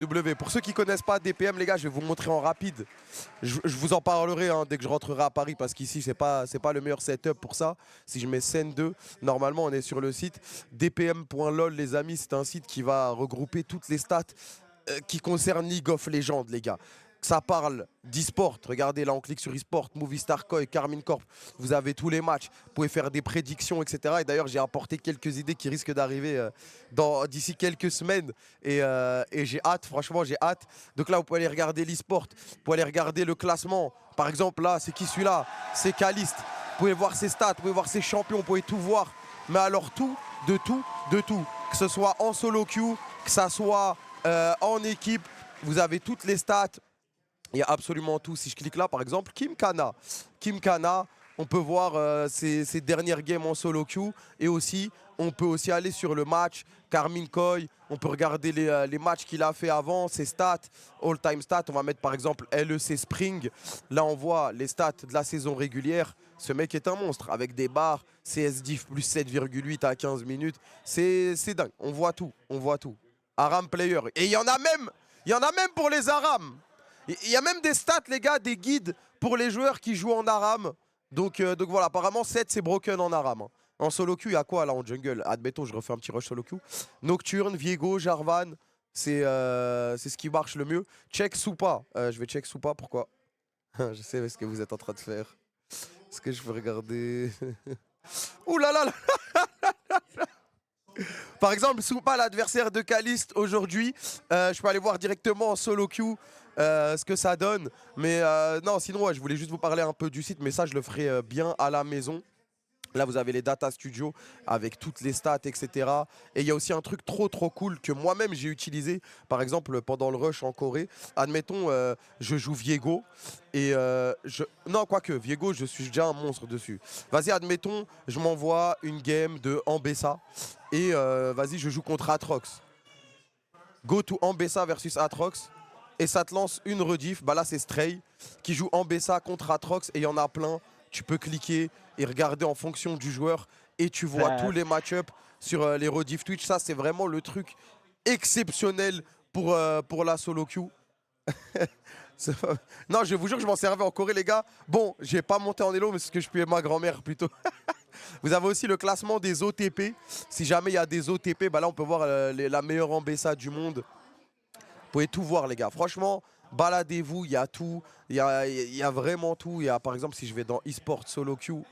W. Pour ceux qui ne connaissent pas DPM, les gars, je vais vous montrer en rapide. Je vous en parlerai hein, dès que je rentrerai à Paris parce qu'ici, c'est pas le meilleur setup pour ça. Si je mets scène 2, normalement, on est sur le site dpm.lol, les amis. C'est un site qui va regrouper toutes les stats qui concernent League of Legends, les gars. Ça parle d'e-sport. Regardez, là, on clique sur e-sport, Movistar Koi, Carmine Corp. Vous avez tous les matchs. Vous pouvez faire des prédictions, etc. Et d'ailleurs, j'ai apporté quelques idées qui risquent d'arriver d'ici quelques semaines. Et j'ai hâte, franchement, j'ai hâte. Donc là, vous pouvez aller regarder l'e-sport. Vous pouvez aller regarder le classement. Par exemple, là, c'est qui celui-là? C'est Caliste. Vous pouvez voir ses stats, vous pouvez voir ses champions, vous pouvez tout voir. Mais alors tout, de tout, de tout. Que ce soit en solo queue, que ce soit en équipe, vous avez toutes les stats. Il y a absolument tout. Si je clique là, par exemple, Kim Kana. Kim Kana, on peut voir ses dernières games en solo queue. Et aussi, on peut aussi aller sur le match. Carmine Koi, on peut regarder les matchs qu'il a fait avant, ses stats, all-time stats. On va mettre par exemple LEC Spring. Là, on voit les stats de la saison régulière. Ce mec est un monstre avec des barres. CS10 plus 7,8 à 15 minutes. C'est dingue. On voit tout. On voit tout. Aram player. Et il y en a même pour les Aram. Il y a même des stats, les gars, des guides pour les joueurs qui jouent en Aram. Donc voilà, apparemment 7 c'est broken en Aram. En solo queue, il y a quoi là en jungle? Admettons, je refais un petit rush solo queue. Nocturne, Viego, Jarvan, c'est ce qui marche le mieux. Check Soupa. Je vais check Soupa, pourquoi? Je sais ce que vous êtes en train de faire. Est-ce que je peux regarder? Ouh là là là. Par exemple, Soupa, l'adversaire de Caliste aujourd'hui, je peux aller voir directement en solo queue ce que ça donne. Mais non, sinon, ouais, je voulais juste vous parler un peu du site, mais ça, je le ferai bien à la maison. Là, vous avez les data studios avec toutes les stats, etc. Et il y a aussi un truc trop cool que moi-même j'ai utilisé. Par exemple, pendant le rush en Corée, admettons, je joue Viego. Et non, quoique, Viego, je suis déjà un monstre dessus. Vas-y, admettons, je m'envoie une game de Ambessa. Et vas-y, je joue contre Atrox. Go to Ambessa versus Atrox. Et ça te lance une rediff. Bah là, c'est Stray qui joue Ambessa contre Atrox. Et il y en a plein. Tu peux cliquer et regarder en fonction du joueur et tu vois tous les match-ups sur les rediff Twitch. Ça, c'est vraiment le truc exceptionnel pour la solo queue. Non, je vous jure, je m'en servais en Corée, les gars. Bon, j'ai pas monté en elo, mais c'est ce que je puais ma grand-mère plutôt. Vous avez aussi le classement des OTP. Si jamais il y a des OTP, bah là, on peut voir la meilleure Ambessa du monde. Vous pouvez tout voir, les gars. Franchement, baladez-vous, il y a tout. Il y a vraiment tout. Il y a, par exemple, si je vais dans eSport Solo Queue,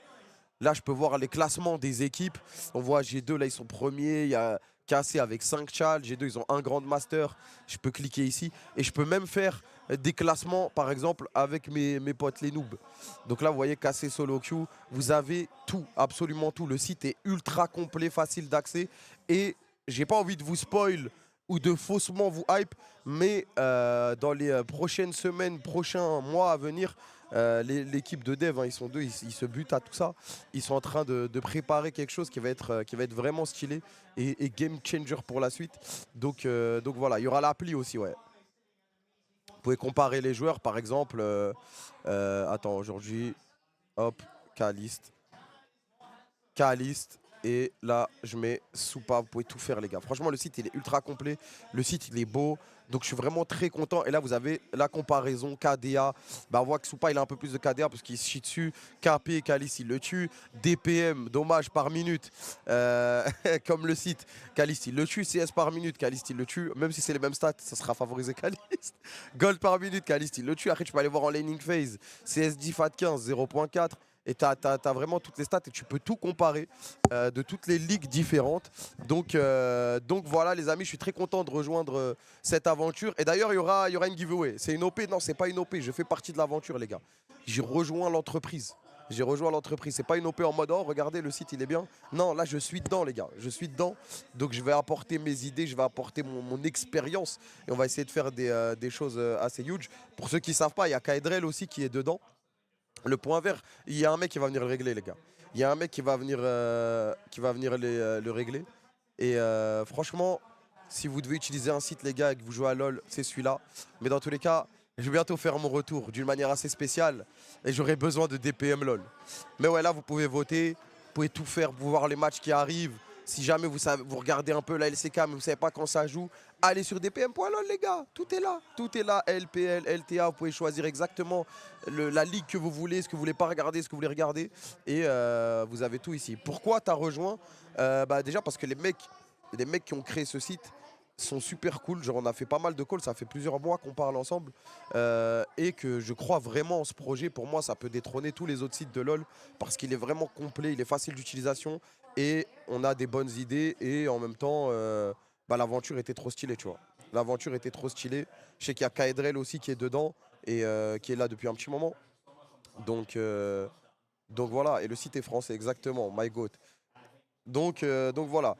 là, je peux voir les classements des équipes. On voit G2, là, ils sont premiers. Il y a KC avec 5 chals. G2, ils ont un Grand Master. Je peux cliquer ici. Et je peux même faire des classements, par exemple, avec mes potes les noobs. Donc là, vous voyez, KC Solo Queue, vous avez tout, absolument tout. Le site est ultra complet, facile d'accès. Et j'ai pas envie de vous spoil ou de faussement vous hype, mais dans les prochaines semaines, prochains mois à venir, l'équipe de dev, hein, ils sont deux, ils se butent à tout ça. Ils sont en train de préparer quelque chose qui va être vraiment stylé et game changer pour la suite. Donc voilà, il y aura l'appli aussi, ouais. Vous pouvez comparer les joueurs, par exemple. Attends, aujourd'hui, hop, Caliste. Et là, je mets Soupa. Vous pouvez tout faire, les gars. Franchement, le site, il est ultra complet. Le site, il est beau. Donc, je suis vraiment très content. Et là, vous avez la comparaison KDA. Bah, on voit que Soupa, il a un peu plus de KDA parce qu'il se chie dessus. KP, Caliste, il le tue. DPM, dommage par minute. Comme le site. Caliste, il le tue. CS par minute, Caliste, il le tue. Même si c'est les mêmes stats, ça sera favorisé Caliste. Gold par minute, Caliste, il le tue. Après, tu peux aller voir en laning phase. CS10 FAT15, 0.4. Et tu as vraiment toutes les stats et tu peux tout comparer de toutes les ligues différentes. Donc voilà les amis, je suis très content de rejoindre cette aventure. Et d'ailleurs, il y aura une giveaway. C'est une OP? Non, c'est pas une OP, je fais partie de l'aventure les gars. J'ai rejoint l'entreprise. C'est pas une OP en mode, oh regardez le site il est bien. Non, là je suis dedans les gars, je suis dedans. Donc je vais apporter mes idées, je vais apporter mon expérience. Et on va essayer de faire des choses assez huge. Pour ceux qui ne savent pas, il y a Kaedrel aussi qui est dedans. Le point vert, il y a un mec qui va venir le régler, les gars. Il y a un mec qui va venir le régler. Et franchement, si vous devez utiliser un site, les gars, et que vous jouez à LoL, c'est celui-là. Mais dans tous les cas, je vais bientôt faire mon retour d'une manière assez spéciale. Et j'aurai besoin de DPM LoL. Mais ouais, là, vous pouvez voter. Vous pouvez tout faire, vous voir les matchs qui arrivent. Si jamais vous regardez un peu la LCK mais vous ne savez pas quand ça joue, allez sur dpm.lol les gars, tout est là. Tout est là, LPL, LTA, vous pouvez choisir exactement la ligue que vous voulez, ce que vous voulez pas regarder, ce que vous voulez regarder. Et vous avez tout ici. Pourquoi tu as rejoint? Déjà parce que les mecs qui ont créé ce site sont super cool. Genre on a fait pas mal de calls, ça fait plusieurs mois qu'on parle ensemble. Et que je crois vraiment en ce projet. Pour moi, ça peut détrôner tous les autres sites de LoL parce qu'il est vraiment complet, il est facile d'utilisation et on a des bonnes idées et en même temps, l'aventure était trop stylée, tu vois. L'aventure était trop stylée. Je sais qu'il y a Kaedrel aussi qui est dedans et qui est là depuis un petit moment. Donc voilà, et le site est français, exactement, My Goat. Donc voilà.